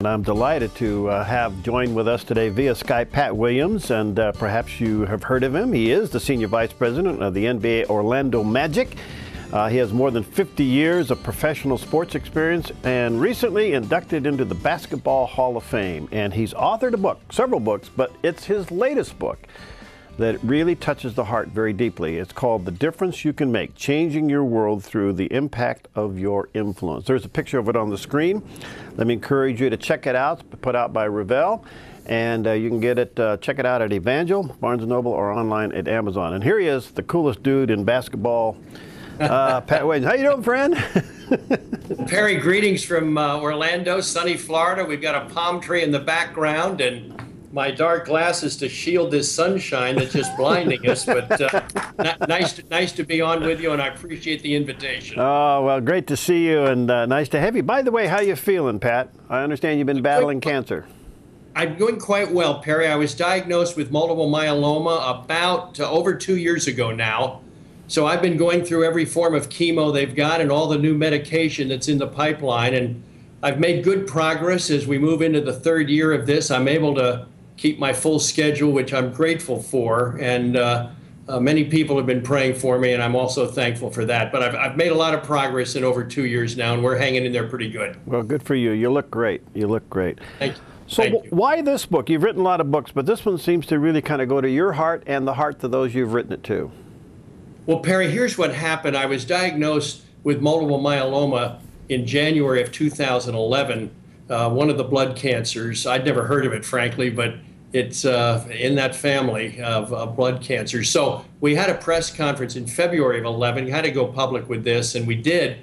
And I'm delighted to have joined with us today via Skype Pat Williams, and perhaps you have heard of him. He is the Senior Vice President of the NBA Orlando Magic. He has more than 50 years of professional sports experience and recently inducted into the Basketball Hall of Fame. And he's authored a book, several books, but it's his latest book that really touches the heart very deeply. It's called The Difference You Can Make, Changing Your World Through the Impact of Your Influence. There's a picture of it on the screen. Let me encourage you to check it out. It's put out by Revell, and you can get it, check it out at Evangel, Barnes & Noble, or online at Amazon. And here he is, the coolest dude in basketball, Pat Williams. How you doing, friend? Perry, greetings from Orlando, sunny Florida. We've got a palm tree in the background, and my dark glasses to shield this sunshine that's just blinding us. But nice to be on with you, and I appreciate the invitation. Oh, well, great to see you, and nice to have you. By the way, how you feeling, Pat? I understand you've been battling cancer. I'm doing quite well, Perry. I was diagnosed with multiple myeloma about over 2 years ago now. So I've been going through every form of chemo they've got and all the new medication that's in the pipeline. And I've made good progress as we move into the third year of this. I'm able to keep my full schedule, which I'm grateful for. And many people have been praying for me, and I'm also thankful for that. But I've made a lot of progress in over 2 years now, and we're hanging in there pretty good. Well, good for you. You look great. You look great. Thank you. So why this book? You've written a lot of books, but this one seems to really kind of go to your heart and the heart to those you've written it to. Well, Perry, here's what happened. I was diagnosed with multiple myeloma in January of 2011, one of the blood cancers. I'd never heard of it, frankly, but it's in that family of blood cancer. So we had a press conference in February of 11. We had to go public with this, and we did.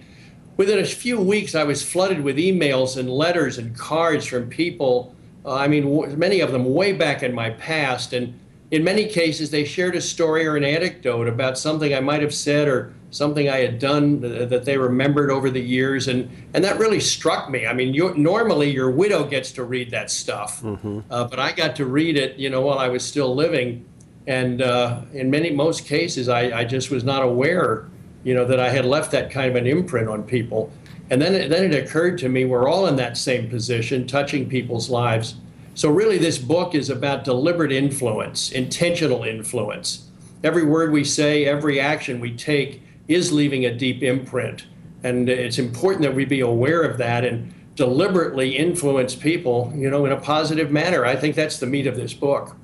Within a few weeks, I was flooded with emails and letters and cards from people, I mean, many of them way back in my past. And in many cases, they shared a story or an anecdote about something I might have said or something I had done that they remembered over the years. And that really struck me. I mean, normally your widow gets to read that stuff, but I got to read it, you know, while I was still living. And in most cases, I just was not aware, you know, that I had left that kind of an imprint on people. And then it occurred to me, we're all in that same position, touching people's lives. So really, this book is about deliberate influence, intentional influence. Every word we say, every action we take is leaving a deep imprint. And it's important that we be aware of that and deliberately influence people, you know, in a positive manner. I think that's the meat of this book.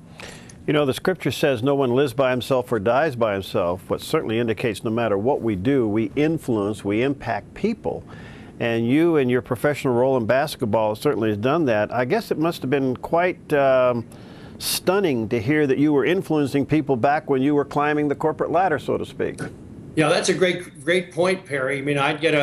You know, the scripture says no one lives by himself or dies by himself, what certainly indicates no matter what we do, we influence, we impact people. And you and your professional role in basketball certainly has done that. I guess it must have been quite stunning to hear that you were influencing people back when you were climbing the corporate ladder, so to speak. Yeah, that's a great point, Perry. I mean, I'd get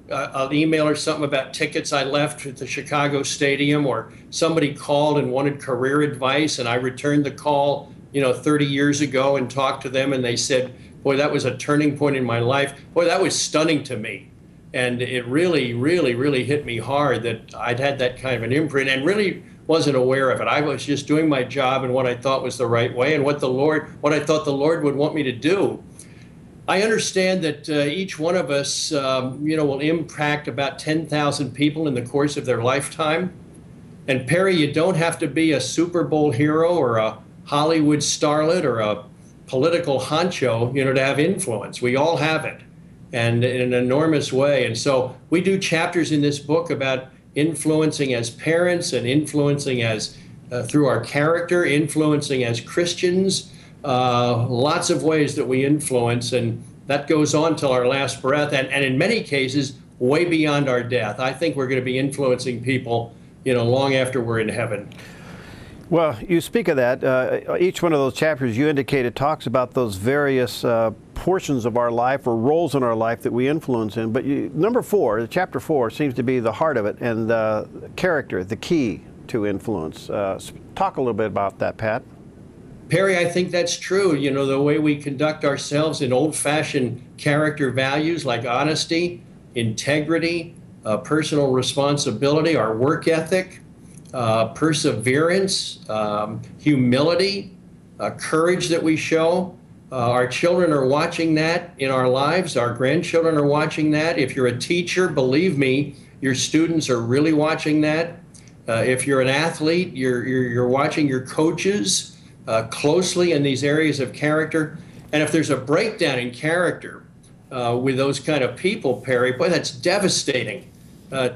an email or something about tickets I left at the Chicago Stadium, or somebody called and wanted career advice, and I returned the call, you know, 30 years ago and talked to them, and they said, boy, that was a turning point in my life. Boy, that was stunning to me. And it really, really, really hit me hard that I'd had that kind of an imprint and really wasn't aware of it. I was just doing my job in what I thought was the right way and what I thought the Lord would want me to do. I understand that each one of us, you know, will impact about 10,000 people in the course of their lifetime. And Perry, you don't have to be a Super Bowl hero or a Hollywood starlet or a political honcho, you know, to have influence. We all have it, and in an enormous way. And so we do chapters in this book about influencing as parents and influencing as through our character, influencing as Christians, lots of ways that we influence, and that goes on till our last breath, and in many cases, way beyond our death. I think we're going to be influencing people, you know, long after we're in heaven. Well, you speak of that. Each one of those chapters you indicated talks about those various portions of our life or roles in our life that we influence in. But number 4, chapter 4, seems to be the heart of it, and character, the key to influence. Talk a little bit about that, Pat. Perry, I think that's true. You know, the way we conduct ourselves in old-fashioned character values like honesty, integrity, personal responsibility, our work ethic, perseverance, humility, courage that we show. Our children are watching that in our lives. Our grandchildren are watching that. If you're a teacher, believe me, your students are really watching that. If you're an athlete, you're watching your coaches closely in these areas of character. And if there's a breakdown in character with those kind of people, Perry, boy, that's devastating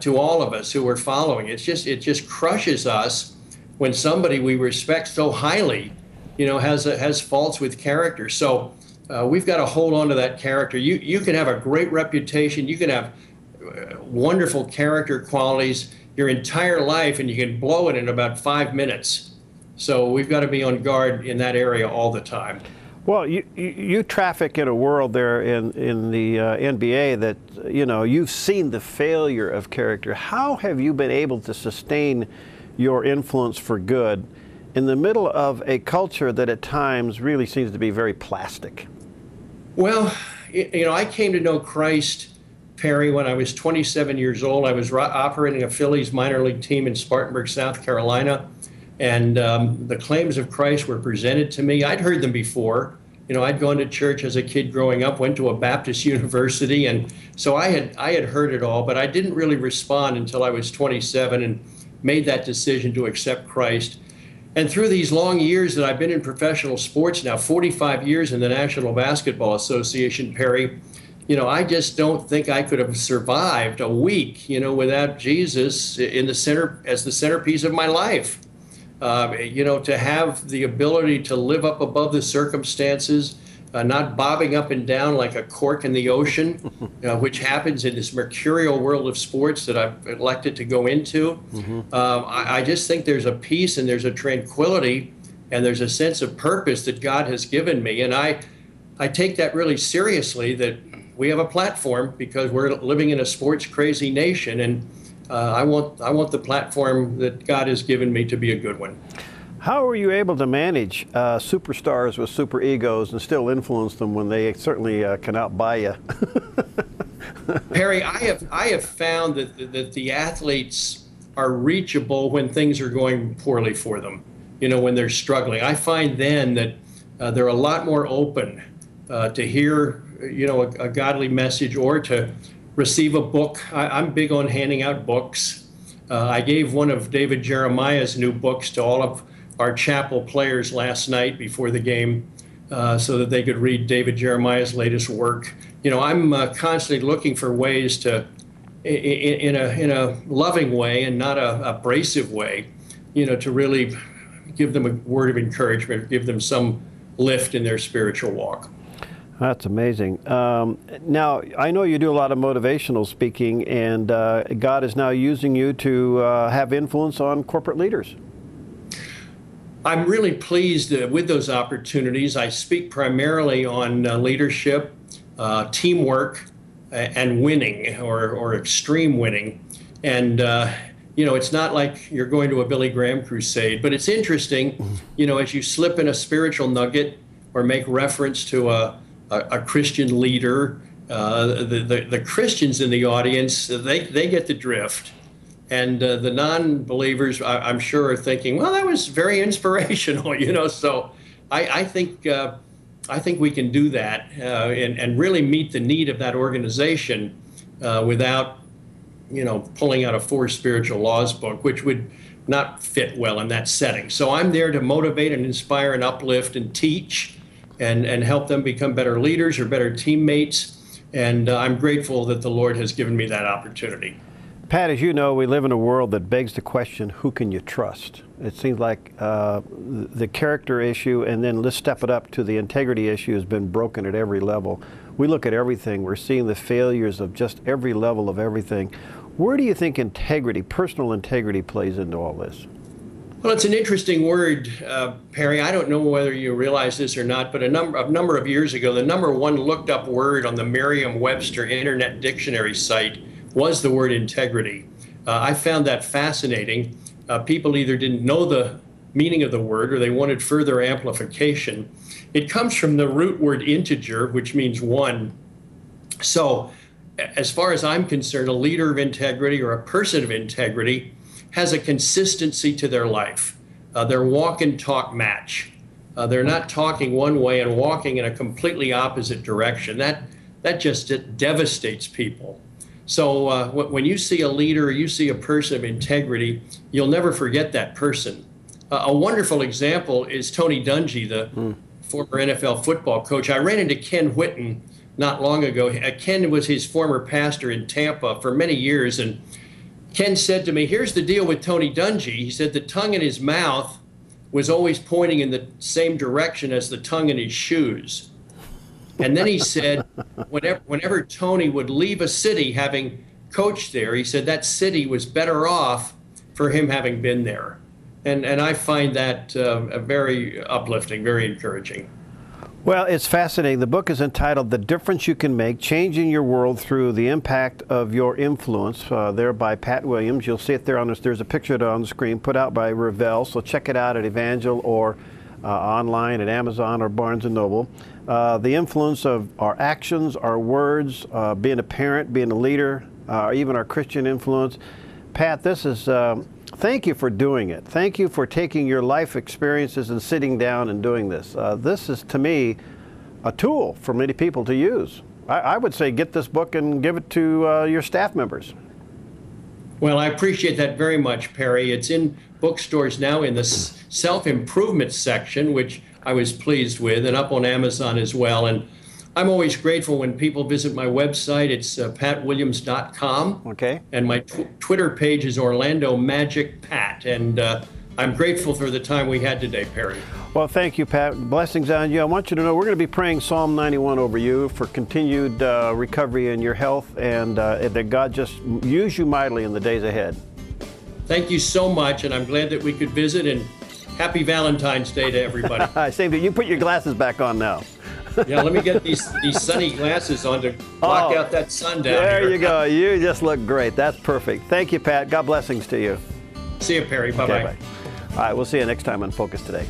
to all of us who are following. It just crushes us when somebody we respect so highly, has faults with character. So we've got to hold on to that character. You can have a great reputation. You can have wonderful character qualities your entire life, and you can blow it in about 5 minutes. So we've got to be on guard in that area all the time. Well, you traffic in a world there in the NBA that, you've seen the failure of character. How have you been able to sustain your influence for good in the middle of a culture that at times really seems to be very plastic? Well, I came to know Christ, Perry, when I was 27 years old. I was operating a Phillies minor league team in Spartanburg, South Carolina. And the claims of Christ were presented to me. I'd heard them before. I'd gone to church as a kid growing up, went to a Baptist university, and so I had heard it all, but I didn't really respond until I was 27 and made that decision to accept Christ. And through these long years that I've been in professional sports now, 45 years in the National Basketball Association, Perry, I just don't think I could have survived a week, without Jesus in the center, as the centerpiece of my life. To have the ability to live up above the circumstances, not bobbing up and down like a cork in the ocean, which happens in this mercurial world of sports that I've elected to go into. I just think there's a peace and there's a tranquility and there's a sense of purpose that God has given me. And I take that really seriously, that we have a platform because we're living in a sports crazy nation, and I want the platform that God has given me to be a good one. How are you able to manage superstars with super egos and still influence them when they certainly can outbuy you? Perry, I have found that the athletes are reachable when things are going poorly for them. When they're struggling. I find then that they're a lot more open to hear a godly message or to receive a book. I'm big on handing out books. I gave one of David Jeremiah's new books to all of our chapel players last night before the game so that they could read David Jeremiah's latest work. I'm constantly looking for ways to, in a loving way and not a abrasive way, to really give them a word of encouragement, give them some lift in their spiritual walk. That's amazing. Now, I know you do a lot of motivational speaking, and God is now using you to have influence on corporate leaders. I'm really pleased with those opportunities. I speak primarily on leadership, teamwork, and winning, or extreme winning. And it's not like you're going to a Billy Graham crusade, but it's interesting, as you slip in a spiritual nugget or make reference to a Christian leader, the Christians in the audience, they get the drift. And the non-believers, I'm sure, are thinking, well, that was very inspirational, So I think we can do that and really meet the need of that organization without, pulling out a 4 spiritual laws book, which would not fit well in that setting. So I'm there to motivate and inspire and uplift and teach and help them become better leaders or better teammates. And I'm grateful that the Lord has given me that opportunity. Pat, as you know, we live in a world that begs the question, who can you trust? It seems like the character issue, and then let's step it up to the integrity issue, has been broken at every level. We look at everything. We're seeing the failures of just every level of everything. Where do you think integrity, personal integrity, plays into all this? Well, it's an interesting word, Perry. I don't know whether you realize this or not, but a number of years ago, the number 1 looked up word on the Merriam-Webster Internet Dictionary site was the word integrity. I found that fascinating. People either didn't know the meaning of the word or they wanted further amplification. It comes from the root word integer, which means 1. So as far as I'm concerned, a leader of integrity or a person of integrity has a consistency to their life. Their walk and talk match. They're not talking one way and walking in a completely opposite direction. That just devastates people. So when you see a leader, you see a person of integrity, you'll never forget that person. A wonderful example is Tony Dungy, the former NFL football coach. I ran into Ken Whitten not long ago. Ken was his former pastor in Tampa for many years, and Ken said to me, here's the deal with Tony Dungy. He said the tongue in his mouth was always pointing in the same direction as the tongue in his shoes. And then he said, whenever Tony would leave a city having coached there, he said that city was better off for him having been there. And I find that very uplifting, very encouraging. Well, it's fascinating. The book is entitled The Difference You Can Make, Changing Your World Through the Impact of Your Influence, there by Pat Williams. You'll see it there on this. There's a picture of it on the screen, put out by Revell, so check it out at Evangel or online at Amazon or Barnes & Noble. The influence of our actions, our words, being a parent, being a leader, even our Christian influence. Pat, this is... thank you for doing it. Thank you for taking your life experiences and sitting down and doing this. This is, to me, a tool for many people to use. I would say get this book and give it to your staff members. Well, I appreciate that very much, Perry. It's in bookstores now in the self-improvement section, which I was pleased with, and up on Amazon as well. And I'm always grateful when people visit my website. It's patwilliams.com. Okay. And my Twitter page is Orlando Magic Pat. And I'm grateful for the time we had today, Perry. Well, thank you, Pat. Blessings on you. I want you to know we're going to be praying Psalm 91 over you for continued recovery in your health, and that God just use you mightily in the days ahead. Thank you so much, and I'm glad that we could visit, and happy Valentine's Day to everybody. Same to you. You put your glasses back on now. Yeah, let me get these sunny glasses on to block out that sun down there here. You go. You just look great. That's perfect. Thank you, Pat. God blessings to you. See you, Perry. Bye-bye. Okay, bye. All right, we'll see you next time on Focus Today.